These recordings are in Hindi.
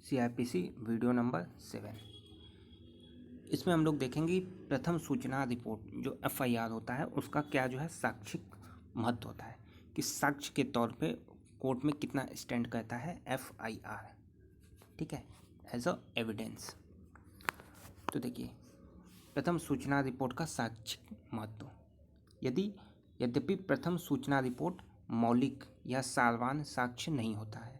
CRPC video number 7। इसमें हम लोग देखेंगे प्रथम सूचना रिपोर्ट जो FIR होता है उसका क्या जो है साक्षिक महत्व होता है कि साक्ष्य के तौर पे कोर्ट में कितना स्टैंड करता है FIR, ठीक है, एज अ एविडेंस। तो देखिए प्रथम सूचना रिपोर्ट का साक्षिक महत्व, यद्यपि प्रथम सूचना रिपोर्ट मौलिक या सारवान साक्ष्य नहीं होता है,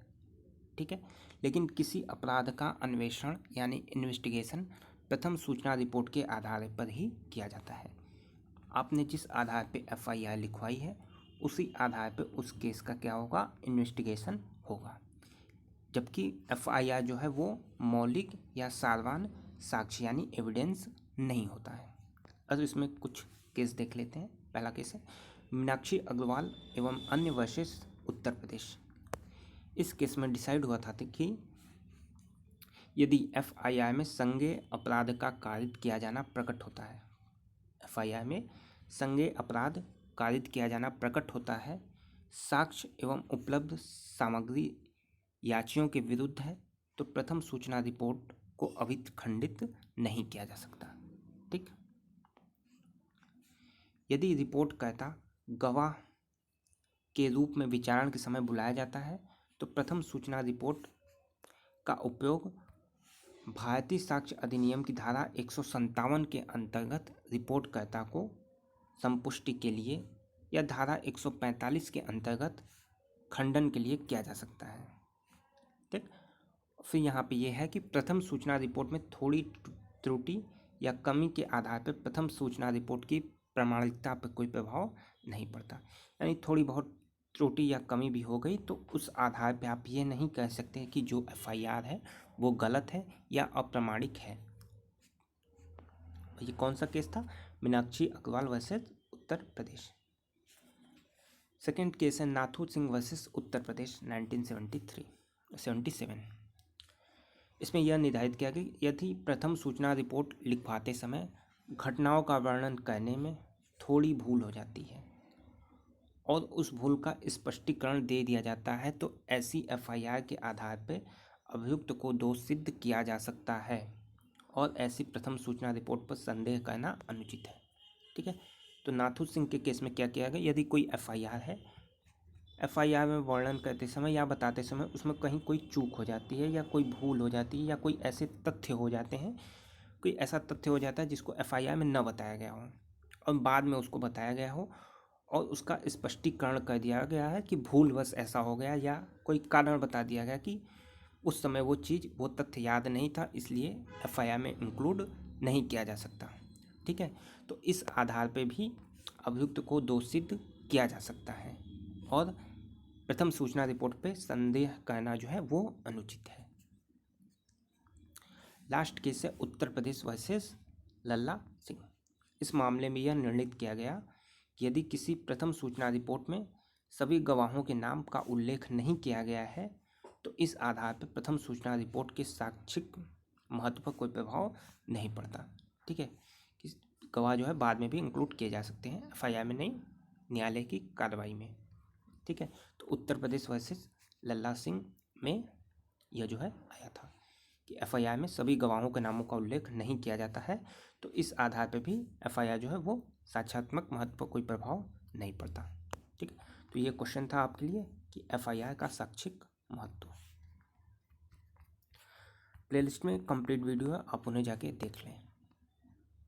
ठीक है, लेकिन किसी अपराध का अन्वेषण यानी इन्वेस्टिगेशन प्रथम सूचना रिपोर्ट के आधार पर ही किया जाता है। आपने जिस आधार पे FIR लिखवाई है उसी आधार पे उस केस का क्या होगा, इन्वेस्टिगेशन होगा। जबकि FIR जो है वो मौलिक या सारवान साक्ष्य यानी एविडेंस नहीं होता है। अब इसमें कुछ केस देख लेते हैं। पहला केस है मीनाक्षी अग्रवाल एवं अन्य वर्सेस उत्तर प्रदेश। इस केस में डिसाइड हुआ था कि यदि FIR में संज्ञेय अपराध का कारित किया जाना प्रकट होता है, FIR में संज्ञेय अपराध कारित किया जाना प्रकट होता है, साक्ष्य एवं उपलब्ध सामग्री याचियों के विरुद्ध है, तो प्रथम सूचना रिपोर्ट को अभिखंडित नहीं किया जा सकता। ठीक, यदि रिपोर्टकर्ता गवाह के रूप में विचारण के समय बुलाया जाता है तो प्रथम सूचना रिपोर्ट का उपयोग भारतीय साक्ष्य अधिनियम की धारा 157 के अंतर्गत रिपोर्टकर्ता को संपुष्टि के लिए या धारा 145 के अंतर्गत खंडन के लिए किया जा सकता है। ठीक, फिर यहाँ पे ये है कि प्रथम सूचना रिपोर्ट में थोड़ी त्रुटि या कमी के आधार पर प्रथम सूचना रिपोर्ट की प्रामाणिकता पर कोई प्रभाव नहीं पड़ता। यानी थोड़ी बहुत त्रुटि या कमी भी हो गई तो उस आधार पे आप ये नहीं कह सकते कि जो FIR है वो गलत है या अप्रामाणिक है। ये कौन सा केस था, Meenakshi Agarwal versus Uttar Pradesh. Second case है नाथू सिंह वर्सेस उत्तर प्रदेश 1977। इसमें यह निर्धारित किया कि यदि प्रथम सूचना रिपोर्ट लिखवाते समय घटनाओं का वर्णन करने में थोड़ी भूल हो जाती है और उस भूल का स्पष्टीकरण दे दिया जाता है तो ऐसी FIR के आधार पर अभियुक्त को दोष सिद्ध किया जा सकता है और ऐसी प्रथम सूचना रिपोर्ट पर संदेह करना अनुचित है। ठीक है, तो नाथू सिंह के केस में क्या किया गया, यदि कोई FIR है, FIR में वर्णन करते समय या बताते समय उसमें कहीं कोई चूक हो जाती है या कोई भूल हो जाती है या कोई ऐसे तथ्य हो जाते हैं, कोई ऐसा तथ्य हो जाता है जिसको FIR में न बताया गया हो और बाद में उसको बताया गया हो और उसका स्पष्टीकरण कर दिया गया है कि भूलवश ऐसा हो गया या कोई कारण बता दिया गया कि उस समय वो चीज़ वो तथ्य याद नहीं था इसलिए FIR में इंक्लूड नहीं किया जा सकता। ठीक है, तो इस आधार पे भी अभियुक्त को दोष सिद्ध किया जा सकता है और प्रथम सूचना रिपोर्ट पे संदेह करना जो है वो अनुचित है। लास्ट केस है उत्तर प्रदेश वर्सेस लल्ला सिंह। इस मामले में यह निर्णित किया गया कि यदि किसी प्रथम सूचना रिपोर्ट में सभी गवाहों के नाम का उल्लेख नहीं किया गया है तो इस आधार पर प्रथम सूचना रिपोर्ट के साक्षिक महत्व पर कोई प्रभाव नहीं पड़ता। ठीक है, कि गवाह जो है बाद में भी इंक्लूड किए जा सकते हैं, FIR में नहीं, न्यायालय की कार्रवाई में। ठीक है, तो उत्तर प्रदेश वर्सेस लल्ला सिंह में यह जो है आया था कि FIR में सभी गवाहों के नामों का उल्लेख नहीं किया जाता है तो इस आधार पर भी FIR जो है वो साक्ष्यात्मक महत्व पर कोई प्रभाव नहीं पड़ता। ठीक है, तो ये क्वेश्चन था आपके लिए कि FIR का साक्षिक महत्व। प्लेलिस्ट में कंप्लीट वीडियो है, आप उन्हें जाके देख लें।